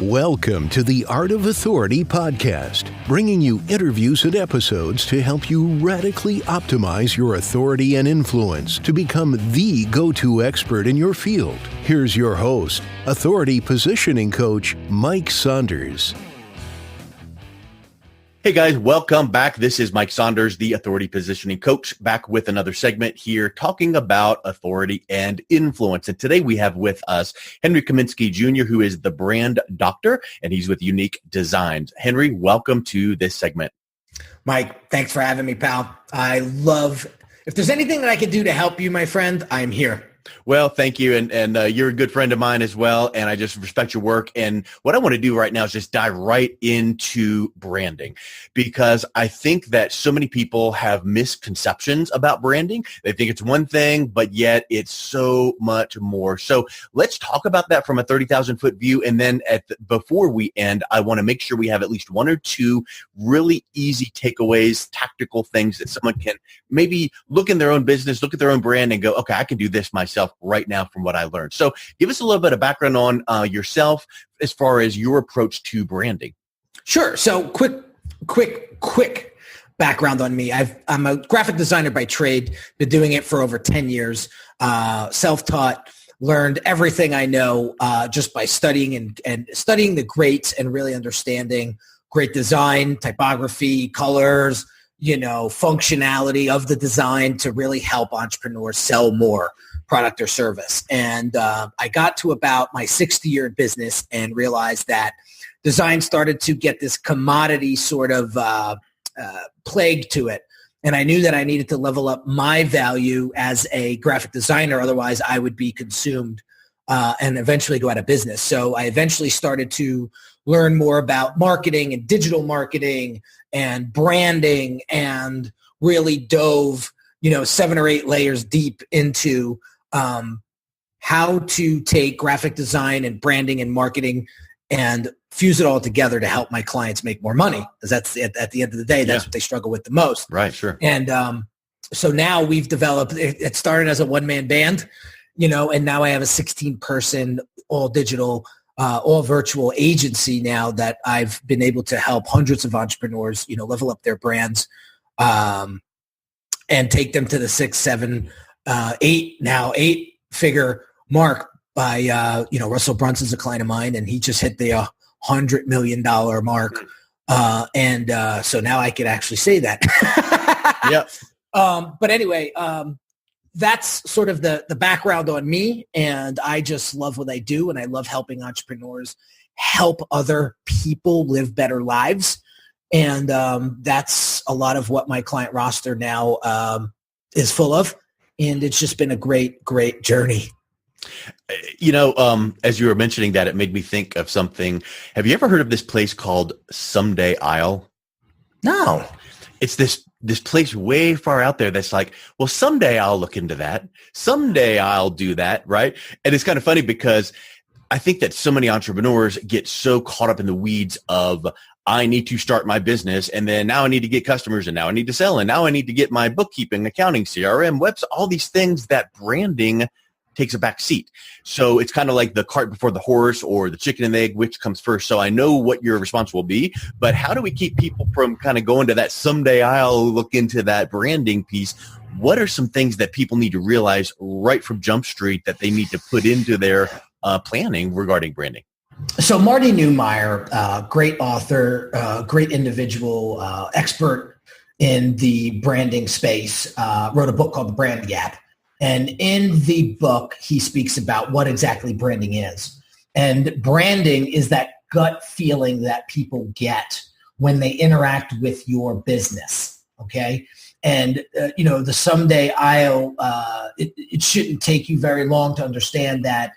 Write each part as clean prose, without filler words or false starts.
Welcome to the Art of Authority podcast, bringing you interviews and episodes to help you radically optimize your authority and influence to become the go-to expert in your field. Here's your host, authority positioning coach, Mike Saunders. Hey guys, welcome back. This is Mike Saunders, the authority positioning coach, back with another segment here talking about authority and influence. And today we have with us Henry Kaminski Jr., who is the brand doctor, and he's with Unique Designz. Henry, welcome to this segment. Mike, thanks for having me, pal. If there's anything that I can do to help you, my friend, I'm here. Well, thank you. And you're a good friend of mine as well. And I just respect your work. And what I want to do right now is just dive right into branding, because I think that so many people have misconceptions about branding. They think it's one thing, but yet it's so much more. So let's talk about that from a 30,000 foot view. And then before we end, I want to make sure we have at least one or two really easy takeaways, tactical things that someone can maybe look in their own business, look at their own brand and go, okay, I can do this myself right now from what I learned. So give us a little bit of background on yourself as far as your approach to branding. Sure. So quick background on me. I'm a graphic designer by trade, been doing it for over 10 years, self-taught, learned everything I know just by studying and studying the greats and really understanding great design, typography, colors, functionality of the design to really help entrepreneurs sell more product or service. And I got to about my 6th year in business and realized that design started to get this commodity sort of plague to it. And I knew that I needed to level up my value as a graphic designer. Otherwise, I would be consumed and eventually go out of business. So I eventually started to learn more about marketing and digital marketing and branding, and really dove 7 or 8 layers deep into how to take graphic design and branding and marketing and fuse it all together to help my clients make more money. Because that's at the end of the day, that's what they struggle with the most. Right, sure. And so now we've developed, it started as a one-man band, and now I have a 16-person, all digital, all virtual agency now that I've been able to help hundreds of entrepreneurs, level up their brands and take them to the 6, 7, 8-figure mark by, Russell Brunson's a client of mine, and he just hit the $100 million mark. So now I could actually say that. Yep. But anyway, that's sort of the background on me. And I just love what I do. And I love helping entrepreneurs help other people live better lives. And that's a lot of what my client roster now is full of. And it's just been a great, great journey. As you were mentioning that, it made me think of something. Have you ever heard of this place called Someday Isle? No. It's this place way far out there that's like, well, someday I'll look into that. Someday I'll do that, right? And it's kind of funny because I think that so many entrepreneurs get so caught up in the weeds of, I need to start my business, and then now I need to get customers, and now I need to sell, and now I need to get my bookkeeping, accounting, CRM, website, all these things that branding takes a back seat. So it's kind of like the cart before the horse, or the chicken and the egg, which comes first. So I know what your response will be, but how do we keep people from kind of going to that someday I'll look into that branding piece? What are some things that people need to realize right from Jump Street that they need to put into their planning regarding branding? So Marty Neumeier, great author, great individual, expert in the branding space, wrote a book called The Brand Gap. And in the book, he speaks about what exactly branding is. And branding is that gut feeling that people get when they interact with your business, okay? And, the someday I'll, it shouldn't take you very long to understand that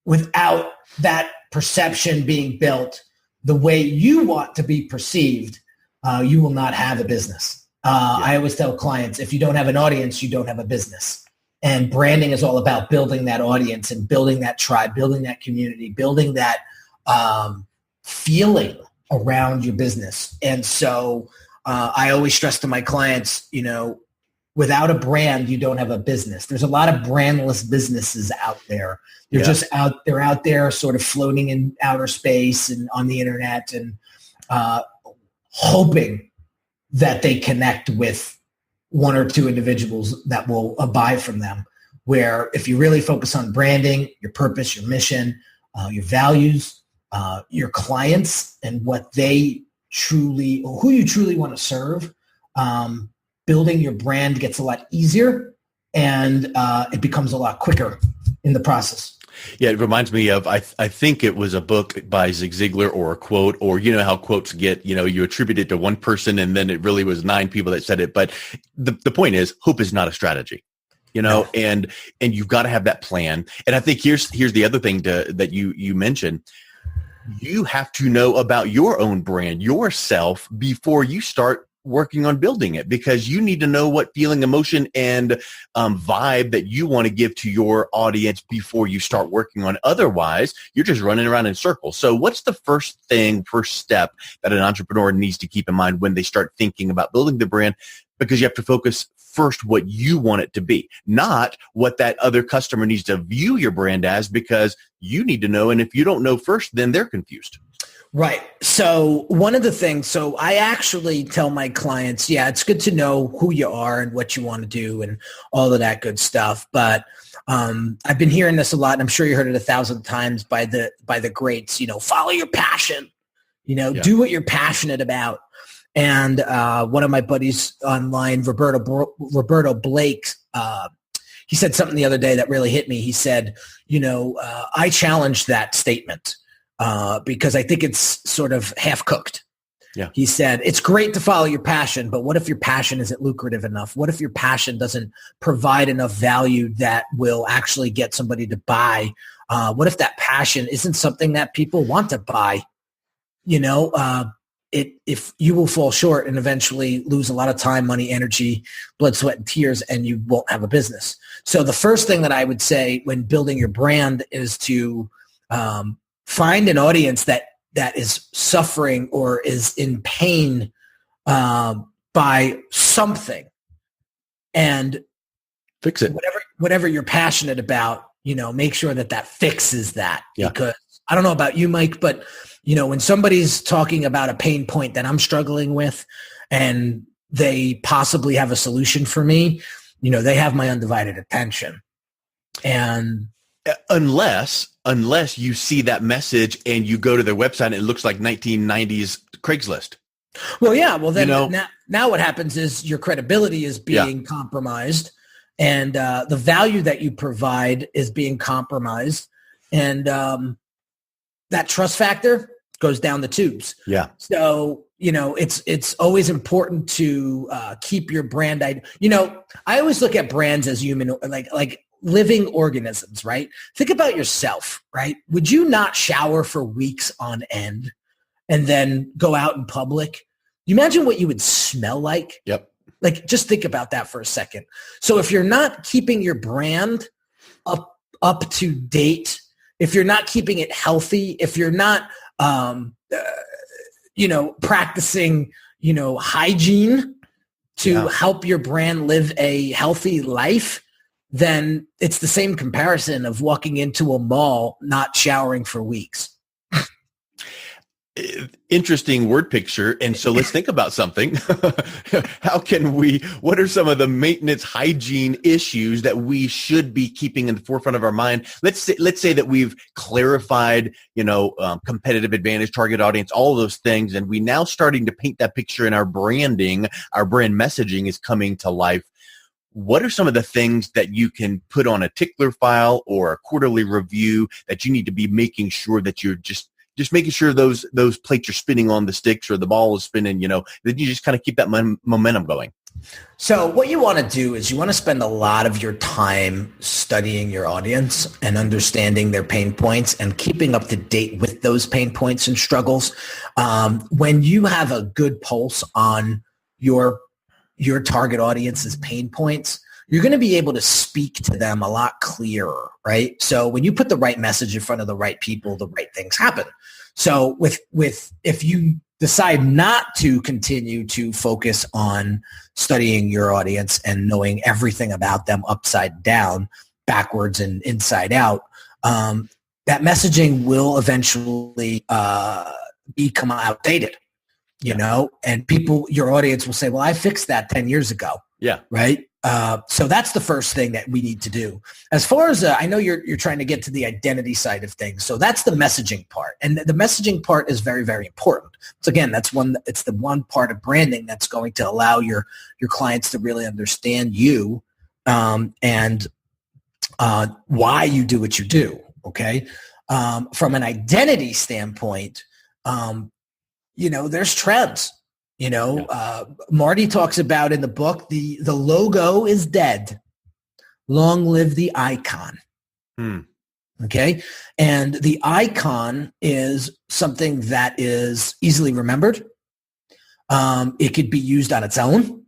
without that perception being built the way you want to be perceived, you will not have a business. I always tell clients, if you don't have an audience, you don't have a business. And branding is all about building that audience and building that tribe, building that community, building that feeling around your business. And so I always stress to my clients, without a brand, you don't have a business. There's a lot of brandless businesses out there. They're out there sort of floating in outer space and on the internet and hoping that they connect with one or two individuals that will buy from them. Where if you really focus on branding, your purpose, your mission, your values, your clients, and what they truly, or who you truly want to serve, building your brand gets a lot easier, and it becomes a lot quicker in the process. Yeah, it reminds me of, I think it was a book by Zig Ziglar or a quote, or you know how quotes get, you attribute it to one person and then it really was 9 people that said it. But the point is, hope is not a strategy. And you've got to have that plan. And I think here's the other thing that you mentioned. You have to know about your own brand, yourself, before you start working on building it, because you need to know what feeling, emotion, and vibe that you want to give to your audience before you start working on it. Otherwise, you're just running around in circles. So what's the first step that an entrepreneur needs to keep in mind when they start thinking about building the brand? Because you have to focus first what you want it to be, not what that other customer needs to view your brand as, because you need to know. And if you don't know first, then they're confused. Right. So one of the things, so I actually tell my clients, it's good to know who you are and what you want to do and all of that good stuff. But I've been hearing this a lot, and I'm sure you heard it 1,000 times by the greats, follow your passion, do what you're passionate about. And one of my buddies online, Roberto Blake, he said something the other day that really hit me. He said, I challenged that statement because I think it's sort of half cooked. Yeah. He said, it's great to follow your passion, but what if your passion isn't lucrative enough? What if your passion doesn't provide enough value that will actually get somebody to buy? What if that passion isn't something that people want to buy? If you will fall short and eventually lose a lot of time, money, energy, blood, sweat, and tears, and you won't have a business. So the first thing that I would say when building your brand is to find an audience that is suffering or is in pain by something, and fix it. Whatever you're passionate about, make sure that fixes that. Yeah. Because I don't know about you, Mike, but when somebody's talking about a pain point that I'm struggling with and they possibly have a solution for me, they have my undivided attention. And unless you see that message and you go to their website and it looks like 1990s Craigslist. Well, yeah. Well, then now what happens is your credibility is being compromised, and the value that you provide is being compromised. And that trust factor goes down the tubes. Yeah. So, it's always important to keep your brand. I always look at brands as human, like living organisms, right? Think about yourself, right? Would you not shower for weeks on end and then go out in public? You imagine what you would smell like? Yep. Like, just think about that for a second. So if you're not keeping your brand up to date, if you're not keeping it healthy, if you're not, practicing, hygiene to help your brand live a healthy life, then it's the same comparison of walking into a mall, not showering for weeks. Interesting word picture. And so let's think about something. What are some of the maintenance hygiene issues that we should be keeping in the forefront of our mind? Let's say that we've clarified, competitive advantage, target audience, all of those things. And we now starting to paint that picture in our branding, our brand messaging is coming to life. What are some of the things that you can put on a tickler file or a quarterly review that you need to be making sure that you're just making sure those plates are spinning on the sticks or the ball is spinning, that you just kind of keep that momentum going? So what you want to do is you want to spend a lot of your time studying your audience and understanding their pain points and keeping up to date with those pain points and struggles. When you have a good pulse on your target audience's pain points, you're going to be able to speak to them a lot clearer, right? So when you put the right message in front of the right people, the right things happen. So if you decide not to continue to focus on studying your audience and knowing everything about them upside down, backwards and inside out, that messaging will eventually become outdated, you know, and your audience will say, well, I fixed that 10 years ago. Yeah. Right. So that's the first thing that we need to do. As far as I know you're trying to get to the identity side of things. So that's the messaging part. And the messaging part is very, very important. So again, it's the one part of branding that's going to allow your clients to really understand you and why you do what you do. Okay. From an identity standpoint, you know, there's trends. You know, Marty talks about in the book, the logo is dead. Long live the icon. Okay. And the icon is something that is easily remembered. It could be used on its own,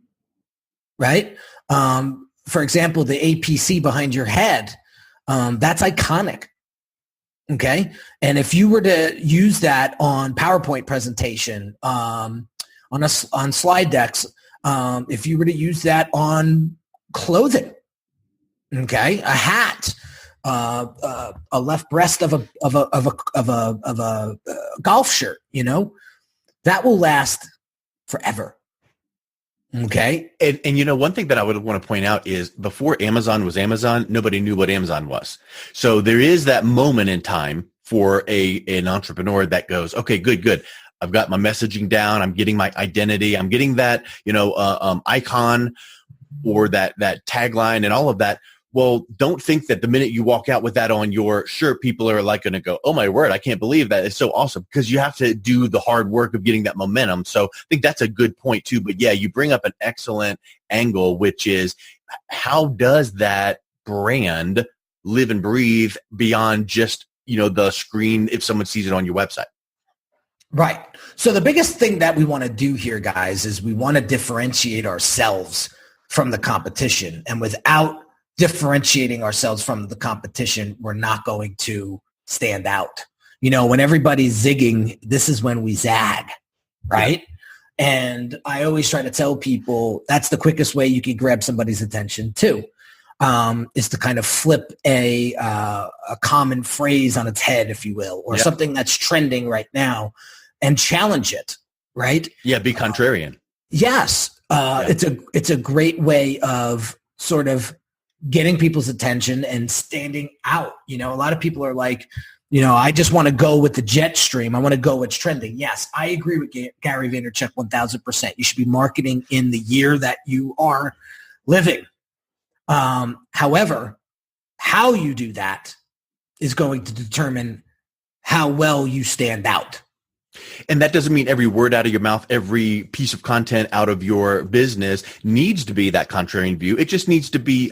right? For example, the APC behind your head, that's iconic. Okay. And if you were to use that on PowerPoint presentation, on slide decks, if you were to use that on clothing, okay, a hat, a left breast of a golf shirt, you know, that will last forever. Okay. And you know, one thing that I would want to point out is before Amazon was Amazon, nobody knew what Amazon was. So there is that moment in time for an entrepreneur that goes, okay, good. I've got my messaging down. I'm getting my identity. I'm getting that, you know, icon or that tagline and all of that. Well, don't think that the minute you walk out with that on your shirt, people are like going to go, oh my word, I can't believe that. It's so awesome, because you have to do the hard work of getting that momentum. So I think that's a good point too. But yeah, you bring up an excellent angle, which is how does that brand live and breathe beyond just, you know, the screen if someone sees it on your website? Right. So the biggest thing that we want to do here, guys, is we want to differentiate ourselves from the competition. And without differentiating ourselves from the competition, we're not going to stand out. You know, when everybody's zigging, this is when we zag, right? And I always try to tell people that's the quickest way you can grab somebody's attention too, is to kind of flip a common phrase on its head, if you will, or something that's trending right now, and challenge it, right? Yeah, be contrarian. Yes. It's a great way of sort of getting people's attention and standing out. You know, a lot of people are like, you know, I just want to go with the jet stream. I want to go what's trending. Yes, I agree with Gary Vaynerchuk 1,000%. You should be marketing in the year that you are living. However, how you do that is going to determine how well you stand out. And that doesn't mean every word out of your mouth, every piece of content out of your business needs to be that contrarian view. It just needs to be,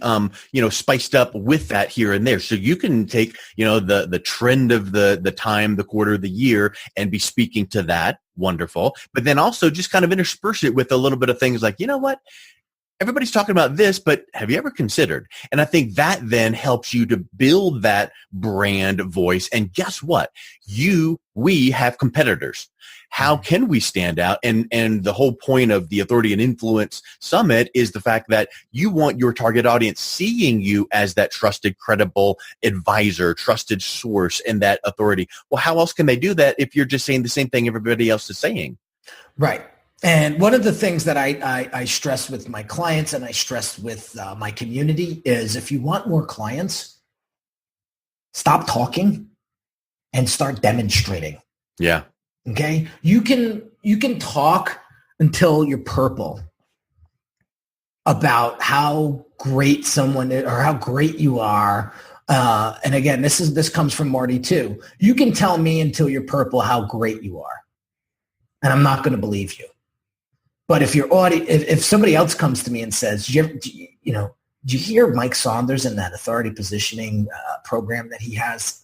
you know, spiced up with that here and there. So you can take, you know, the trend of the time, the quarter, the year, and be speaking to that. Wonderful. But then also just kind of intersperse it with a little bit of things like, you know what? Everybody's talking about this, but have you ever considered? And I think that then helps you to build that brand voice. And guess what? We have competitors. How can we stand out? And the whole point of the Authority and Influence Summit is the fact that you want your target audience seeing you as that trusted, credible advisor, trusted source, and that authority. Well, how else can they do that if you're just saying the same thing everybody else is saying? Right. And one of the things that I stress with my clients and I stress with my community is, if you want more clients, stop talking and start demonstrating. Yeah. Okay. You can talk until you're purple about how great someone is or how great you are. And again, this comes from Marty too. You can tell me until you're purple how great you are, and I'm not going to believe you. But if somebody else comes to me and says, did you hear Mike Saunders in that authority positioning program that he has?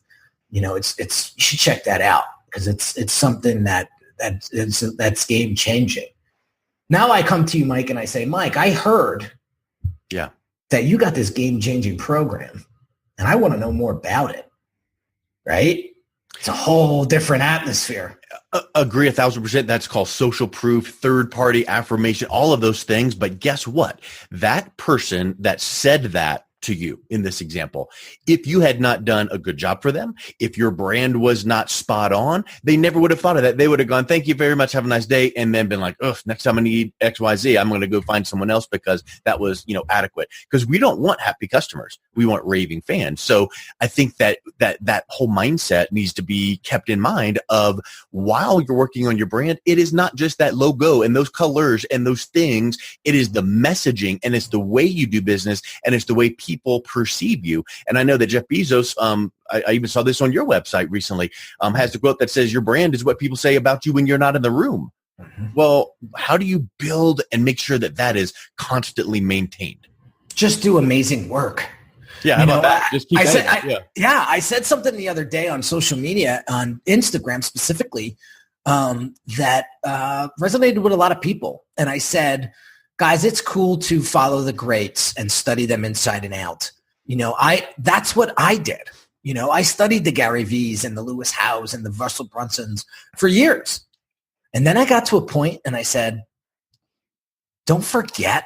You know, you should check that out, because it's something that's game changing. Now I come to you, Mike, and I say, Mike, I heard that you got this game changing program, and I want to know more about it. Right? It's a whole different atmosphere. Agree 1,000%. That's called social proof, third-party affirmation, all of those things. But guess what? That person that said that to you in this example, if you had not done a good job for them, if your brand was not spot on, they never would have thought of that. They would have gone, thank you very much, have a nice day, and then been like, oh, next time I need XYZ, I'm going to go find someone else because that was, adequate. Because we don't want happy customers. We want raving fans. So I think that whole mindset needs to be kept in mind of while you're working on your brand, it is not just that logo and those colors and those things. It is the messaging, and it's the way you do business, and it's the way people perceive you. And I know that Jeff Bezos, I even saw this on your website recently, has the quote that says, your brand is what people say about you when you're not in the room. Mm-hmm. Well, how do you build and make sure that that is constantly maintained? Just do amazing work. Yeah, how about that? Just keep I said something the other day on social media, on Instagram specifically, that resonated with a lot of people. And I said, guys, it's cool to follow the greats and study them inside and out. That's what I did. I studied the Gary V's and the Lewis Howes and the Russell Brunsons for years. And then I got to a point and I said, don't forget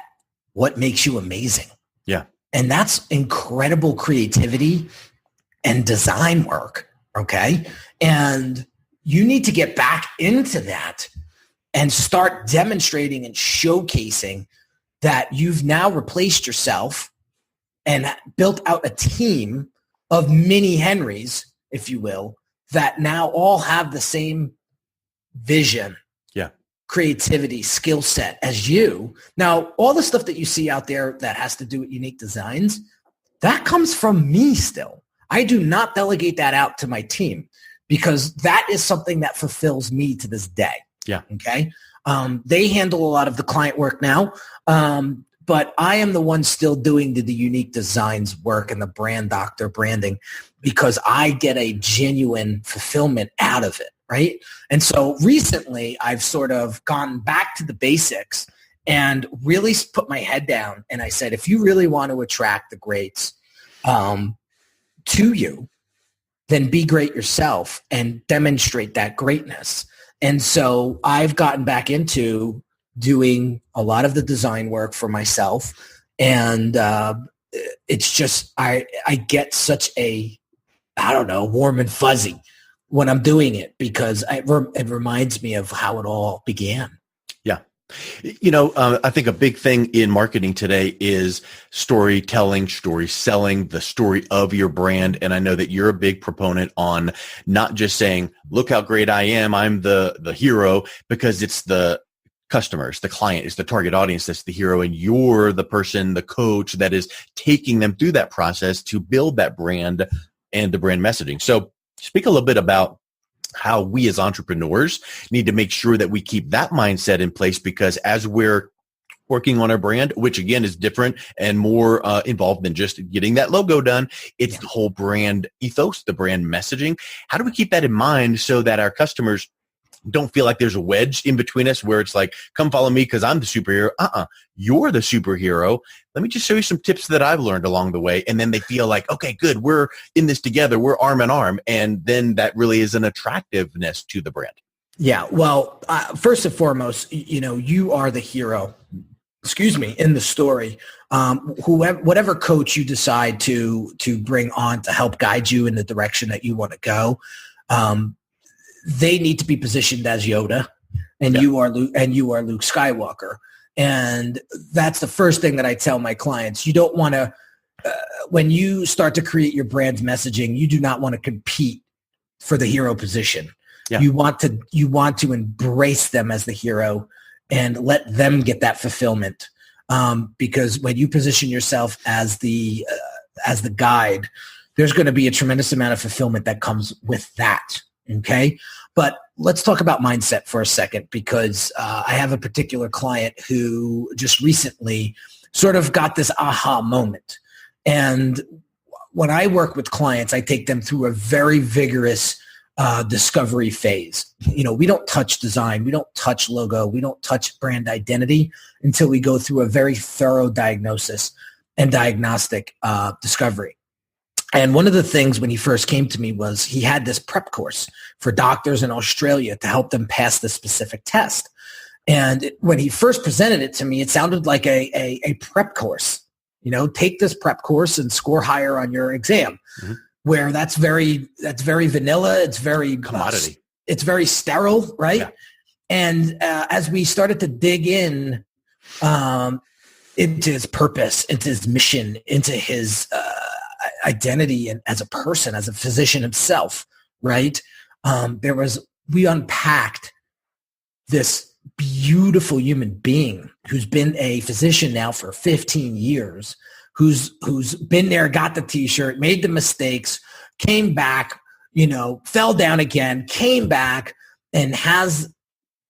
what makes you amazing. Yeah. And that's incredible creativity and design work. Okay. And you need to get back into that and start demonstrating and showcasing that you've now replaced yourself and built out a team of mini Henrys, if you will, that now all have the same vision, creativity, skill set as you. Now, all the stuff that you see out there that has to do with Unique Designz, that comes from me still. I do not delegate that out to my team because that is something that fulfills me to this day. Yeah. Okay. They handle a lot of the client work now, but I am the one still doing the Unique Designz work and the brand doctor branding because I get a genuine fulfillment out of it. Right. And so recently I've sort of gone back to the basics and really put my head down. And I said, if you really want to attract the greats to you, then be great yourself and demonstrate that greatness. And so I've gotten back into doing a lot of the design work for myself. And it's just, I get such a, warm and fuzzy when I'm doing it because it reminds me of how it all began. Yeah. I think a big thing in marketing today is storytelling, story selling, the story of your brand. And I know that you're a big proponent on not just saying, look how great I am, I'm the hero, because it's the customers, the client is the target audience that's the hero, and you're the person, the coach that is taking them through that process to build that brand and the brand messaging. So speak a little bit about how we as entrepreneurs need to make sure that we keep that mindset in place, because as we're working on our brand, which again is different and more involved than just getting that logo done, it's the whole brand ethos, the brand messaging. How do we keep that in mind so that our customers don't feel like there's a wedge in between us where it's like, come follow me because I'm the superhero. You're the superhero. Let me just show you some tips that I've learned along the way. And then they feel like, okay, good. We're in this together. We're arm in arm. And then that really is an attractiveness to the brand. Yeah. Well, first and foremost, you are the hero, in the story. Whatever coach you decide to bring on to help guide you in the direction that you want to go, they need to be positioned as Yoda, and you are Luke Skywalker. And that's the first thing that I tell my clients. You don't want to, when you start to create your brand's messaging, you do not want to compete for the hero position. Yeah. You want to embrace them as the hero and let them get that fulfillment. Because when you position yourself as the guide, there's going to be a tremendous amount of fulfillment that comes with that. Okay. But let's talk about mindset for a second, because I have a particular client who just recently sort of got this aha moment. And when I work with clients, I take them through a very vigorous discovery phase. We don't touch design. We don't touch logo. We don't touch brand identity until we go through a very thorough diagnosis and diagnostic discovery. And one of the things when he first came to me was he had this prep course for doctors in Australia to help them pass this specific test. And when he first presented it to me, it sounded like a prep course. Take this prep course and score higher on your exam. Mm-hmm. Where that's very vanilla. It's very commodity. It's very sterile, right? Yeah. And as we started to dig in into his purpose, into his mission, into his identity, and as a person, as a physician himself, right? We unpacked this beautiful human being who's been a physician now for 15 years, who's been there, got the t-shirt, made the mistakes, came back, fell down again, came back, and has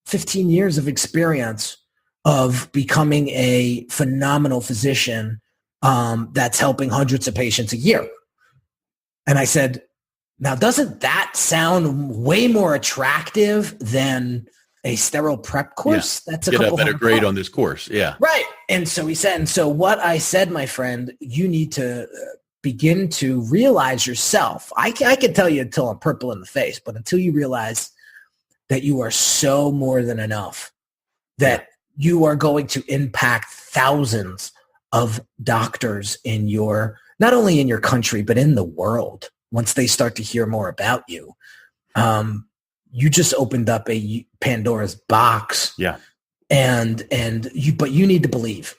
15 years of experience of becoming a phenomenal physician that's helping hundreds of patients a year. And I said, now, doesn't that sound way more attractive than a sterile prep course? Yeah. That's get a better grade on this course. Yeah. Right. And so he said, and so what I said, my friend, you need to begin to realize yourself. I can tell you until I'm purple in the face, but until you realize that you are so more than enough, that you are going to impact thousands of doctors in not only in your country, but in the world. Once they start to hear more about you, you just opened up a Pandora's box. Yeah. But you need to believe,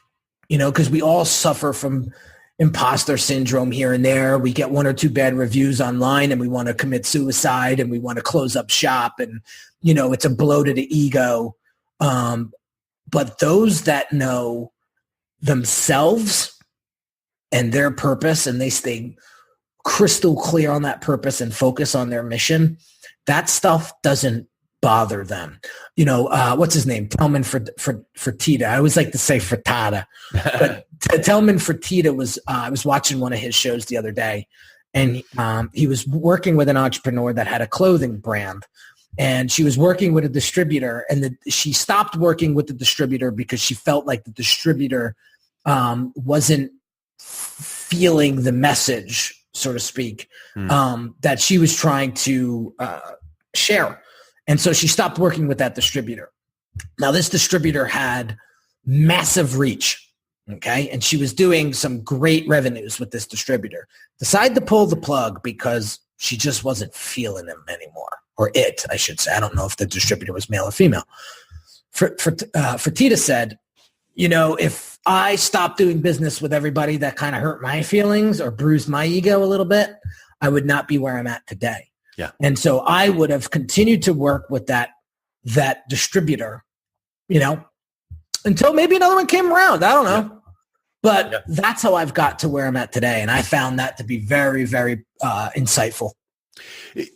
because we all suffer from imposter syndrome here and there. We get one or two bad reviews online and we want to commit suicide and we want to close up shop, and, it's a blow to the ego. But those that know themselves and their purpose, and they stay crystal clear on that purpose and focus on their mission, that stuff doesn't bother them. What's his name? Telman Fertitta. I always like to say Frittata. But Telman Fertitta I was watching one of his shows the other day, and he was working with an entrepreneur that had a clothing brand. And she was working with a distributor, and she stopped working with the distributor because she felt like the distributor wasn't feeling the message, so to speak, that she was trying to share. And so she stopped working with that distributor. Now, this distributor had massive reach, okay? And she was doing some great revenues with this distributor. Decided to pull the plug because she just wasn't feeling him anymore. Or it, I should say. I don't know if the distributor was male or female. Fertitta said, if I stopped doing business with everybody that kind of hurt my feelings or bruised my ego a little bit, I would not be where I'm at today. Yeah. And so I would have continued to work with that distributor, until maybe another one came around. I don't know. Yeah. But that's how I've got to where I'm at today. And I found that to be very, very insightful.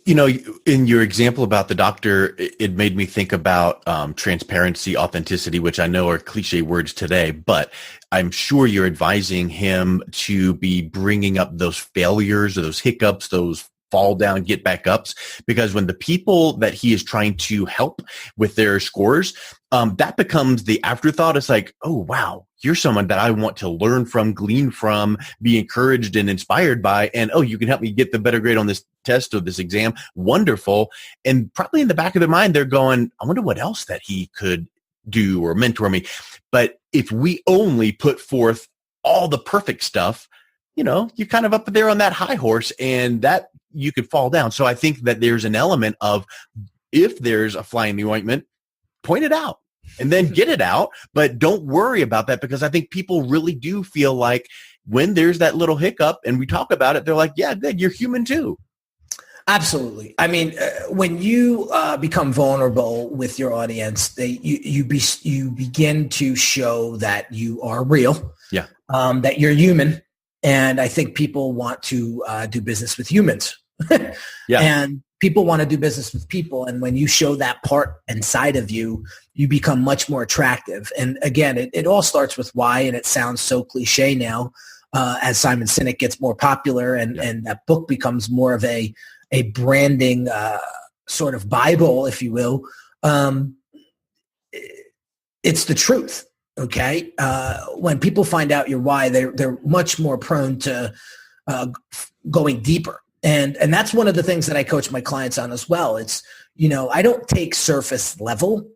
In your example about the doctor, it made me think about transparency, authenticity, which I know are cliche words today, but I'm sure you're advising him to be bringing up those failures or those hiccups, those fall down, get back ups, because when the people that he is trying to help with their scores, that becomes the afterthought. It's like, oh, wow, you're someone that I want to learn from, glean from, be encouraged and inspired by. And, oh, you can help me get the better grade on this test or this exam. Wonderful. And probably in the back of their mind, they're going, I wonder what else that he could do or mentor me. But if we only put forth all the perfect stuff, you're kind of up there on that high horse, and that you could fall down. So I think that there's an element of, if there's a fly in the ointment, point it out and then get it out, but don't worry about that, because I think people really do feel like when there's that little hiccup and we talk about it, they're like, yeah, good, you're human too. Absolutely. I mean, when you become vulnerable with your audience, you begin to show that you are real, that you're human. And I think people want to do business with humans. And people want to do business with people. And when you show that part inside of you, you become much more attractive. And again, it all starts with why, and it sounds so cliche now as Simon Sinek gets more popular and that book becomes more of a branding sort of Bible, if you will. It's the truth. Okay. When people find out your why, they're much more prone to going deeper. And that's one of the things that I coach my clients on as well. It's, I don't take surface level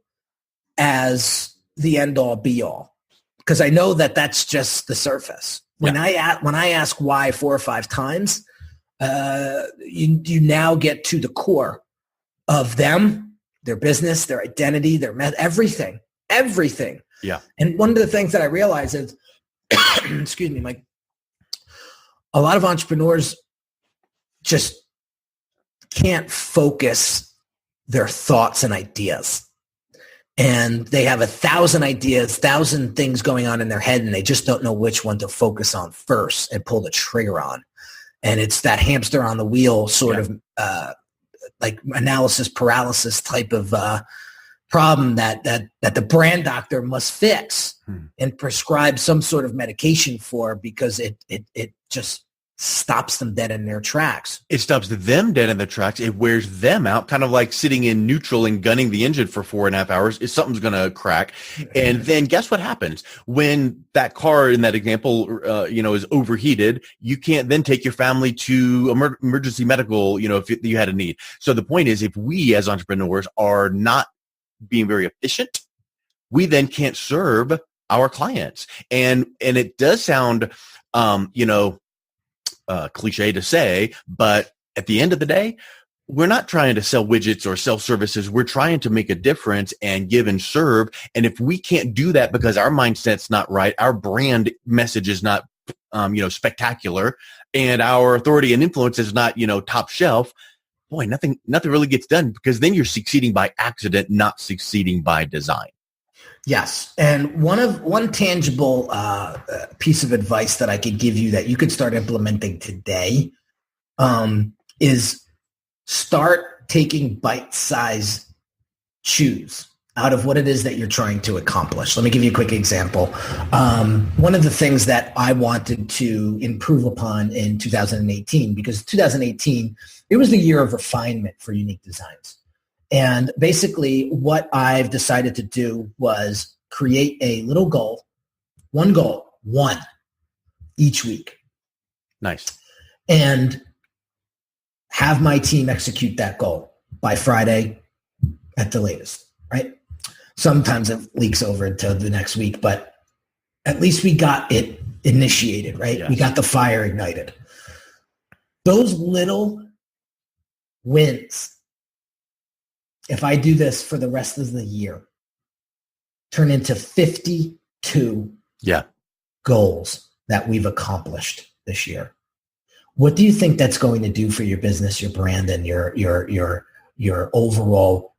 as the end all be all, because I know that that's just the surface. When I ask why 4 or 5 times, you now get to the core of them, their business, their identity, their everything. Yeah. And one of the things that I realize is, excuse me, Mike, a lot of entrepreneurs just can't focus their thoughts and ideas. And they have 1,000 ideas, 1,000 things going on in their head, and they just don't know which one to focus on first and pull the trigger on. And it's that hamster on the wheel sort of like analysis paralysis type of problem that the brand doctor must fix and prescribe some sort of medication for, because it just stops them dead in their tracks. It stops them dead in their tracks. It wears them out, kind of like sitting in neutral and gunning the engine for 4.5 hours. If something's going to crack. And then guess what happens when that car in that example, is overheated? You can't then take your family to emergency medical, if you had a need. So the point is, if we as entrepreneurs are not being very efficient, we then can't serve our clients. And it does sound, cliche to say, but at the end of the day, we're not trying to sell widgets or sell services. We're trying to make a difference and give and serve. And if we can't do that because our mindset's not right, our brand message is not, spectacular, and our authority and influence is not, top shelf, boy, nothing really gets done, because then you're succeeding by accident, not succeeding by design. Yes. And one tangible piece of advice that I could give you that you could start implementing today is start taking bite-sized chews out of what it is that you're trying to accomplish. Let me give you a quick example. One of the things that I wanted to improve upon in 2018, because 2018, it was the year of refinement for Unique Designz. And basically what I've decided to do was create a little goal, one each week. Nice. And have my team execute that goal by Friday at the latest, right? Sometimes it leaks over until the next week, but at least we got it initiated, right? Yes. We got the fire ignited. Those little wins, if I do this for the rest of the year, turn into 52 goals that we've accomplished this year. What do you think that's going to do for your business, your brand, and your overall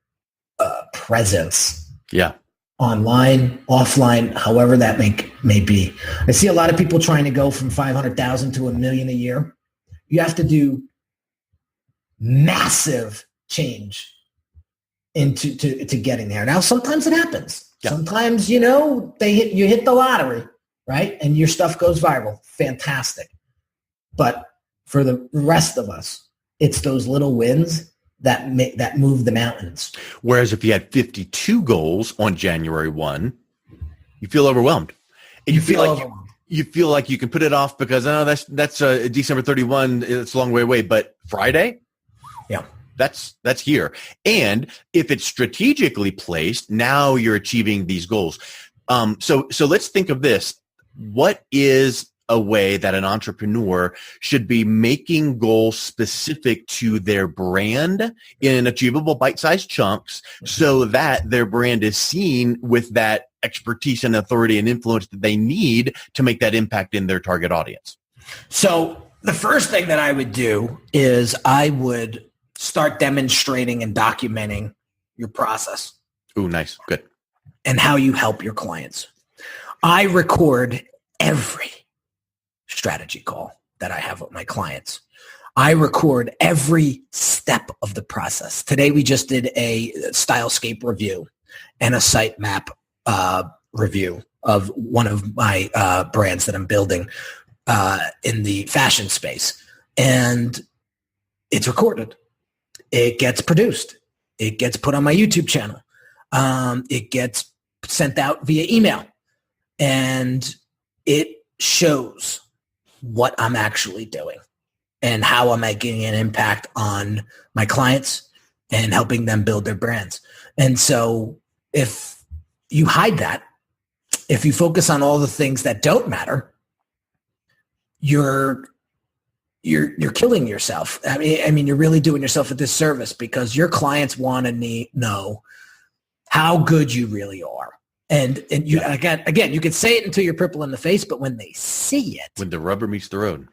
presence? Yeah. Online, offline, however that may be. I see a lot of people trying to go from 500,000 to $1 million a year. You have to do massive change to getting there. Now, sometimes it happens. Yeah. Sometimes, you hit the lottery, right? And your stuff goes viral. Fantastic. But for the rest of us, it's those little wins that move the mountains. Whereas if you had 52 goals on January 1, you feel overwhelmed. And you feel like you can put it off because that's December 31. It's a long way away. But Friday, that's here. And if it's strategically placed, now you're achieving these goals. So let's think of this. What is a way that an entrepreneur should be making goals specific to their brand in achievable bite-sized chunks so that their brand is seen with that expertise and authority and influence that they need to make that impact in their target audience? So the first thing that I would do is I would start demonstrating and documenting your process. Ooh, nice. Good. And how you help your clients. I record every strategy call that I have with my clients. I record every step of the process. Today, we just did a stylescape review and a sitemap review of one of my brands that I'm building in the fashion space. And it's recorded. It gets produced. It gets put on my YouTube channel. It gets sent out via email. And it shows what I'm actually doing. and how am I making an impact on my clients and helping them build their brands. And so if you hide that, if you focus on all the things that don't matter, you're killing yourself. I mean, you're really doing yourself a disservice, because your clients want to know how good you really are. And you again, you can say it until you're purple in the face, but when they see it, when the rubber meets the road.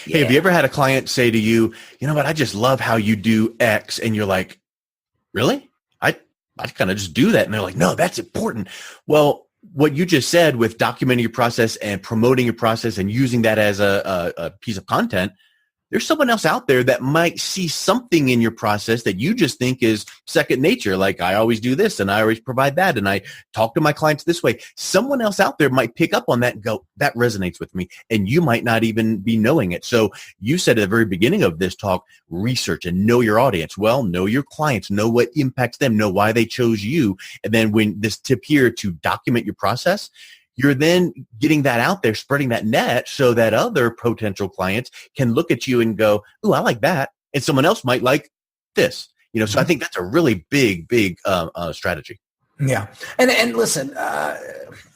Yeah. Hey, have you ever had a client say to you, you know what, I just love how you do X, and you're like, really? I kind of just do that, and they're like, no, that's important. Well, what you just said with documenting your process and promoting your process and using that as a piece of content, there's someone else out there that might see something in your process that you just think is second nature. Like, I always do this, and I always provide that, and I talk to my clients this way. Someone else out there might pick up on that and go, that resonates with me, and you might not even be knowing it. So you said at the very beginning of this talk, research and know your audience. Well, know your clients, know what impacts them, know why they chose you. And then when this tip here to document your process, you're then getting that out there, spreading that net so that other potential clients can look at you and go, ooh, I like that. And someone else might like this. So I think that's a really big strategy. Yeah. And listen,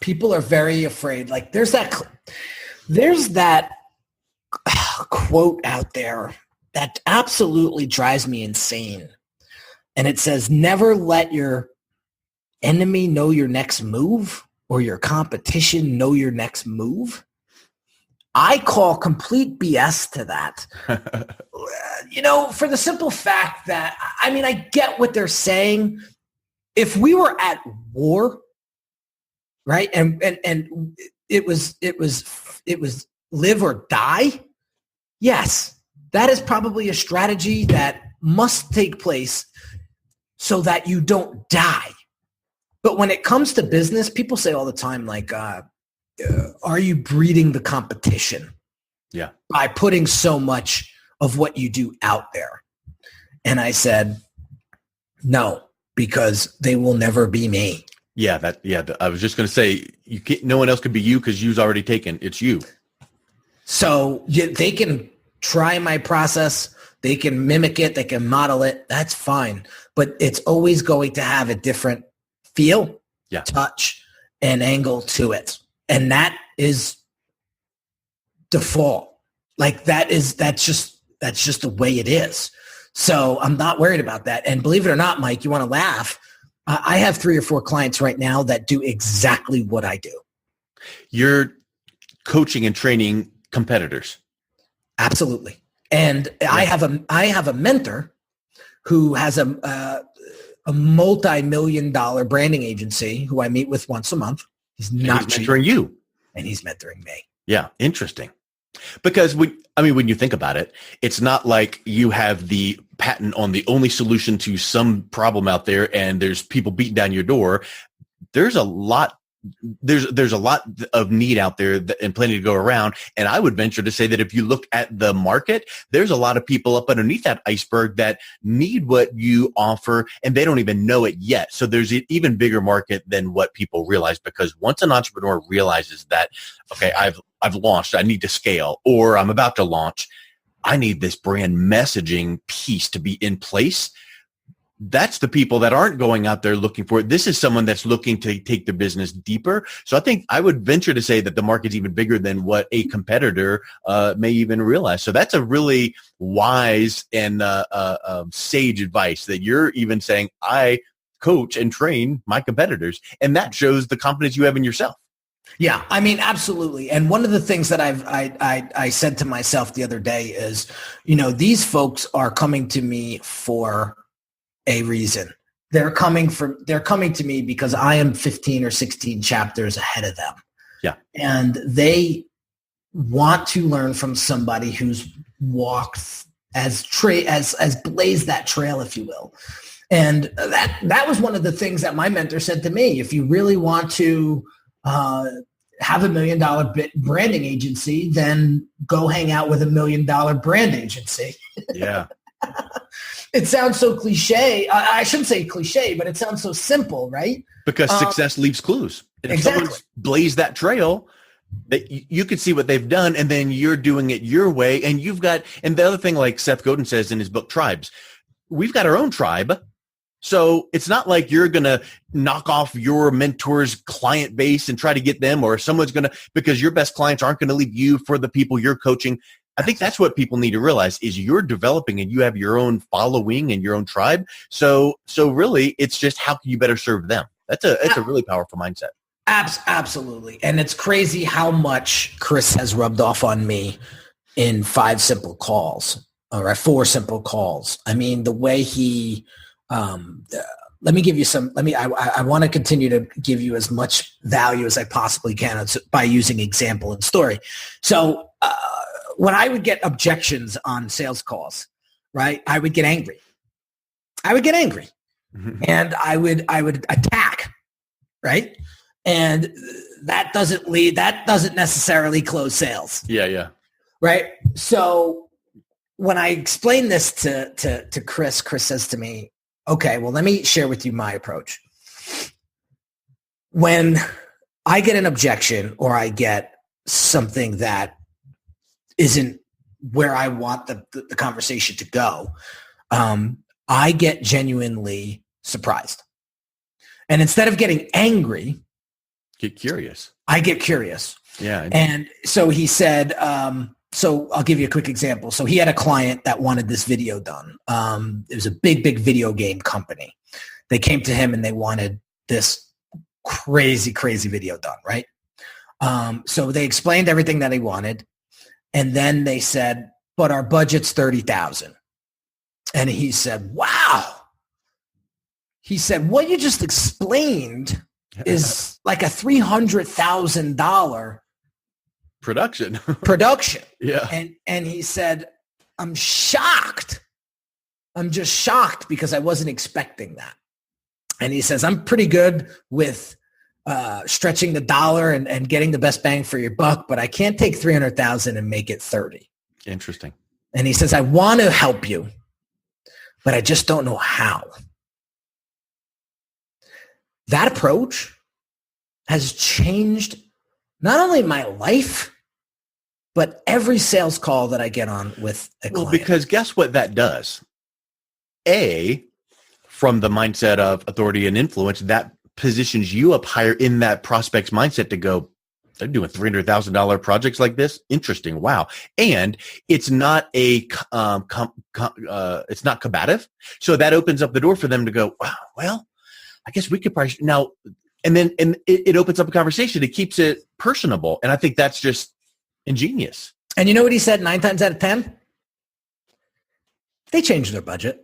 people are very afraid. Like, there's that quote out there that absolutely drives me insane. And it says, never let your enemy know your next move, or your competition know your next move. I call complete BS to that. For the simple fact that, I get what they're saying. If we were at war, right, and it was live or die, yes, that is probably a strategy that must take place so that you don't die. But when it comes to business, people say all the time, like, are you breeding the competition? Yeah. By putting so much of what you do out there. And I said, no, because they will never be me. Yeah. I was just going to say, no one else could be you, because you's already taken. It's you. So they can try my process. They can mimic it. They can model it. That's fine. But it's always going to have a different feel, touch, and angle to it. And that is default. Like, that's just the way it is. So I'm not worried about that. And believe it or not, Mike, you want to laugh. I have 3 or 4 clients right now that do exactly what I do. You're coaching and training competitors. Absolutely. And I have a mentor who has a multi-million-dollar branding agency who I meet with once a month. He's mentoring you. And he's mentoring me. Yeah. Interesting. Because when you think about it, it's not like you have the patent on the only solution to some problem out there and there's people beating down your door. There's a lot of need out there and plenty to go around. And I would venture to say that if you look at the market, there's a lot of people up underneath that iceberg that need what you offer, and they don't even know it yet. So there's an even bigger market than what people realize, because once an entrepreneur realizes that, okay, I've launched, I need to scale, or I'm about to launch, I need this brand messaging piece to be in place. That's the people that aren't going out there looking for it. This is someone that's looking to take their business deeper. So I think I would venture to say that the market's even bigger than what a competitor may even realize. So that's a really wise and sage advice that you're even saying, I coach and train my competitors. And that shows the confidence you have in yourself. Yeah, absolutely. And one of the things that I said to myself the other day is, these folks are coming to me for a reason. They're coming to me because I am 15 or 16 chapters ahead of them. Yeah. And they want to learn from somebody who's walked as blazed that trail, if you will. And that was one of the things that my mentor said to me. If you really want to have $1 million branding agency, then go hang out with $1 million brand agency. Yeah. It sounds so cliche. I shouldn't say cliche, but it sounds so simple, right? Because success leaves clues. And if exactly. someone's blazed that trail, that you can see what they've done, and then you're doing it your way. And and the other thing, like Seth Godin says in his book, Tribes, we've got our own tribe. So it's not like you're going to knock off your mentor's client base and try to get them, or someone's going to, because your best clients aren't going to leave you for the people you're coaching. I think that's what people need to realize is you're developing and you have your own following and your own tribe. So really it's just how can you better serve them? It's a really powerful mindset. Absolutely. And it's crazy how much Chris has rubbed off on me in 5 simple calls or 4 simple calls. I mean, the way he, let me give you I want to continue to give you as much value as I possibly can by using example and story. So when I would get objections on sales calls, right, I would get angry. Mm-hmm. And I would attack, right? And that doesn't necessarily close sales. Yeah. Right. So when I explain this to Chris says to me, okay, well, let me share with you my approach. When I get an objection or I get something that isn't where I want the conversation to go, I get genuinely surprised. And instead of getting angry, get curious. I get curious. Yeah. And so he said, so I'll give you a quick example. So he had a client that wanted this video done. It was a big video game company. They came to him and they wanted this crazy video done, right? So they explained everything that he wanted. And then they said, but our budget's $30,000. And he said, wow. He said, what you just explained is like a $300,000 production. Yeah. And he said, I'm shocked. I'm just shocked because I wasn't expecting that. And he says, I'm pretty good with stretching the dollar and getting the best bang for your buck, but I can't take 300,000 and make it 30. Interesting. And he says, I want to help you, but I just don't know how. That approach has changed not only my life, but every sales call that I get on with a client. Well, because guess what that does? From the mindset of authority and influence, that positions you up higher in that prospect's mindset to go, they're doing $300,000 projects like this. Interesting. Wow. And it's not it's not combative. So that opens up the door for them to go, wow, well, I guess we could probably now, and it opens up a conversation. It keeps it personable. And I think that's just ingenious. And you know what he said 9 times out of 10? They changed their budget.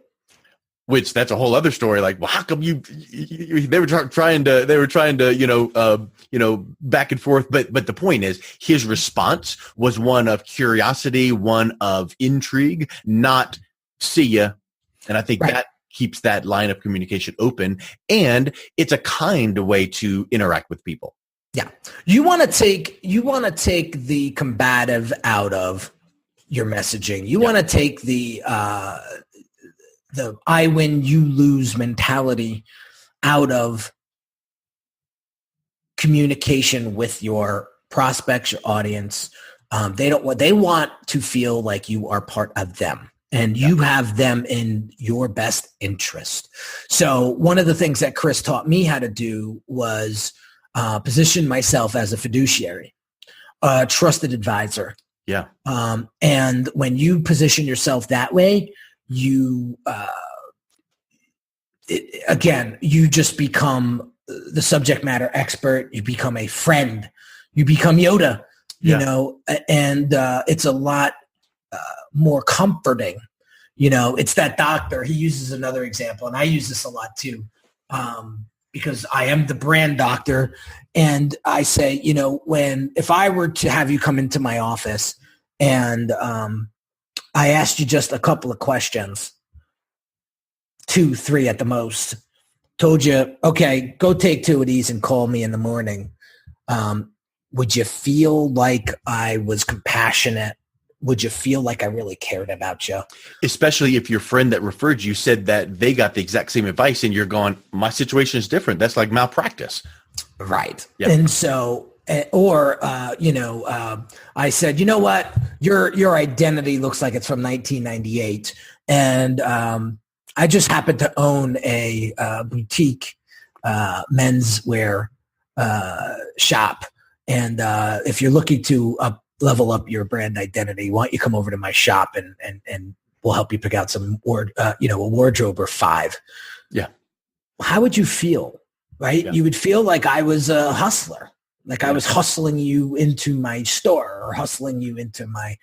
Which that's a whole other story. Like, well, how come they were trying to, back and forth. But the point is his response was one of curiosity, one of intrigue, not see ya. And I think that keeps that line of communication open, and it's a kind way to interact with people. Yeah. You want to take the combative out of your messaging. You want to take the I win, you lose mentality out of communication with your prospects, your audience. They want to feel like you are part of them and you have them in your best interest. So one of the things that Chris taught me how to do was position myself as a fiduciary, a trusted advisor. Yeah. And when you position yourself that way, you you just become the subject matter expert. You become a friend. You become Yoda, and it's a lot more comforting. It's that doctor. He uses another example, and I use this a lot too, because I am the brand doctor. And I say, if I were to have you come into my office and I asked you just a couple of questions, 2, 3 at the most, told you, okay, go take 2 of these and call me in the morning. Would you feel like I was compassionate? Would you feel like I really cared about you? Especially if your friend that referred you said that they got the exact same advice and you're going, my situation is different. That's like malpractice. Right. Yep. And so I said, you know what, your identity looks like it's from 1998, and I just happen to own a boutique menswear shop, and if you're looking to level up your brand identity, why don't you come over to my shop and we'll help you pick out some a wardrobe or 5. Yeah. How would you feel? Right? Yeah. You would feel like I was a hustler, like I was hustling you into my store or hustling you into my.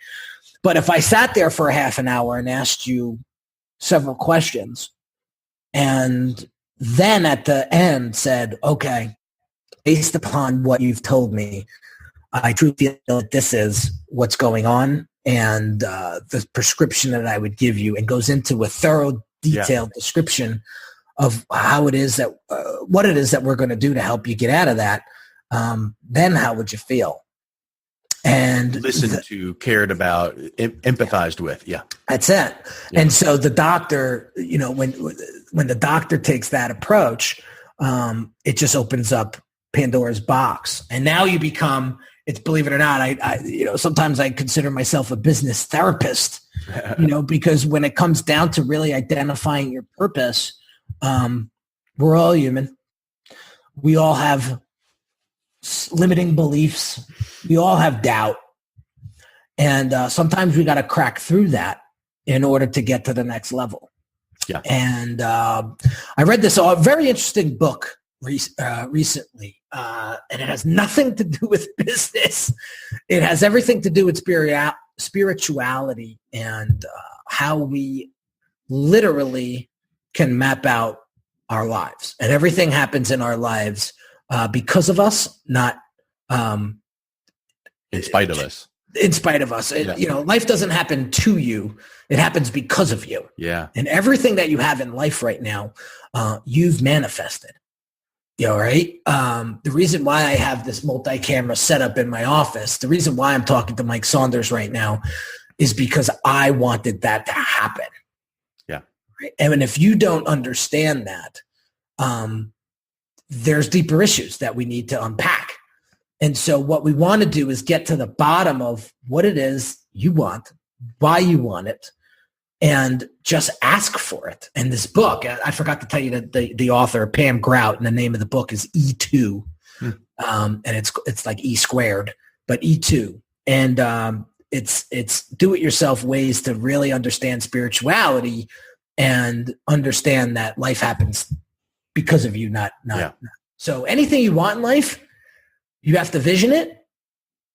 But if I sat there for a half an hour and asked you several questions, and then at the end said, okay, based upon what you've told me, I truly feel that this is what's going on, and the prescription that I would give you, and goes into a thorough, detailed description of how it is that what it is that we're going to do to help you get out of that. Then how would you feel? And listened to, cared about, empathized with. Yeah, that's it. Yeah. And so the doctor, when the doctor takes that approach, it just opens up Pandora's box. And now you become, it's, believe it or not, I sometimes I consider myself a business therapist, because when it comes down to really identifying your purpose, we're all human. We all have limiting beliefs. We all have doubt. And sometimes we got to crack through that in order to get to the next level. Yeah. And I read this very interesting book recently, and it has nothing to do with business. It has everything to do with spirituality and how we literally can map out our lives. And everything happens in our lives because of us, not in spite of us. In spite of us. Life doesn't happen to you. It happens because of you. Yeah. And everything that you have in life right now, you've manifested. Right? The reason why I have this multi-camera setup in my office, the reason why I'm talking to Mike Saunders right now is because I wanted that to happen. Yeah. Right? And if you don't understand that, there's deeper issues that we need to unpack. And so what we want to do is get to the bottom of what it is you want, why you want it, and just ask for it. And this book, I forgot to tell you that the author, Pam Grout, and the name of the book is E2. And it's like E squared, but E2. And it's do-it-yourself ways to really understand spirituality and understand that life happens because of you, not. So anything you want in life, you have to vision it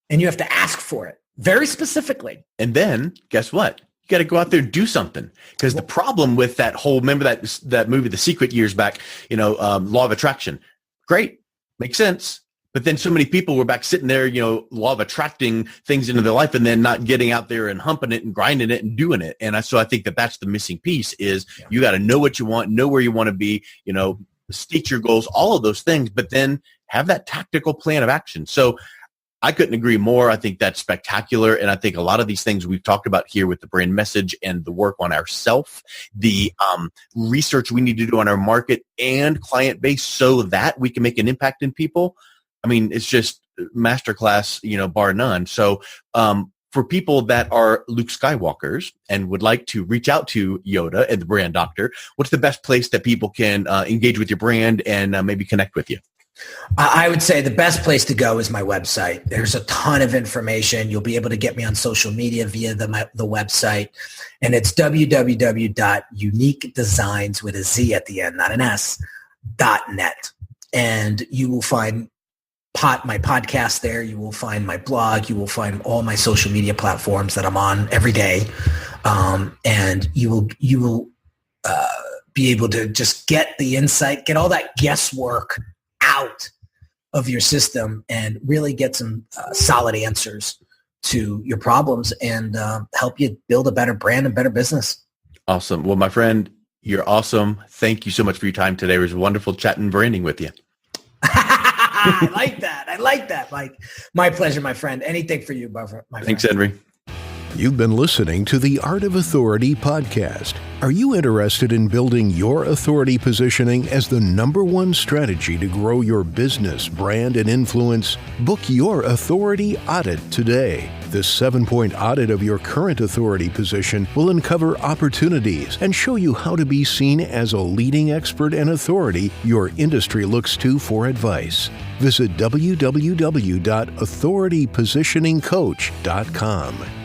and you have to ask for it very specifically. And then guess what? You got to go out there and do something, because the problem with that whole, remember that movie, The Secret, years back, law of attraction. Great. Makes sense. But then so many people were back sitting there, law of attracting things into their life and then not getting out there and humping it and grinding it and doing it. And so I think that's the missing piece is you got to know what you want, know where you want to be, state your goals, all of those things, but then have that tactical plan of action. So I couldn't agree more. I think that's spectacular. And I think a lot of these things we've talked about here with the brand message and the work on ourself, the research we need to do on our market and client base so that we can make an impact in people. I mean, it's just masterclass, bar none. So for people that are Luke Skywalkers and would like to reach out to Yoda and the brand doctor, what's the best place that people can engage with your brand and maybe connect with you? I would say the best place to go is my website. There's a ton of information. You'll be able to get me on social media via the website. And it's www.uniquedesignz with a Z at the end, not an S, .net. And you will find my podcast there. You will find my blog. You will find all my social media platforms that I'm on every day. And you will be able to just get the insight, get all that guesswork out of your system and really get some solid answers to your problems and help you build a better brand and better business. Awesome. Well, my friend, you're awesome. Thank you so much for your time today. It was wonderful chatting branding with you. I like that. Mike. My pleasure, my friend. Anything for you, my friend. Thanks, Henry. You've been listening to the Art of Authority podcast. Are you interested in building your authority positioning as the #1 strategy to grow your business, brand, and influence? Book your authority audit today. This 7-point audit of your current authority position will uncover opportunities and show you how to be seen as a leading expert and authority your industry looks to for advice. Visit www.authoritypositioningcoach.com.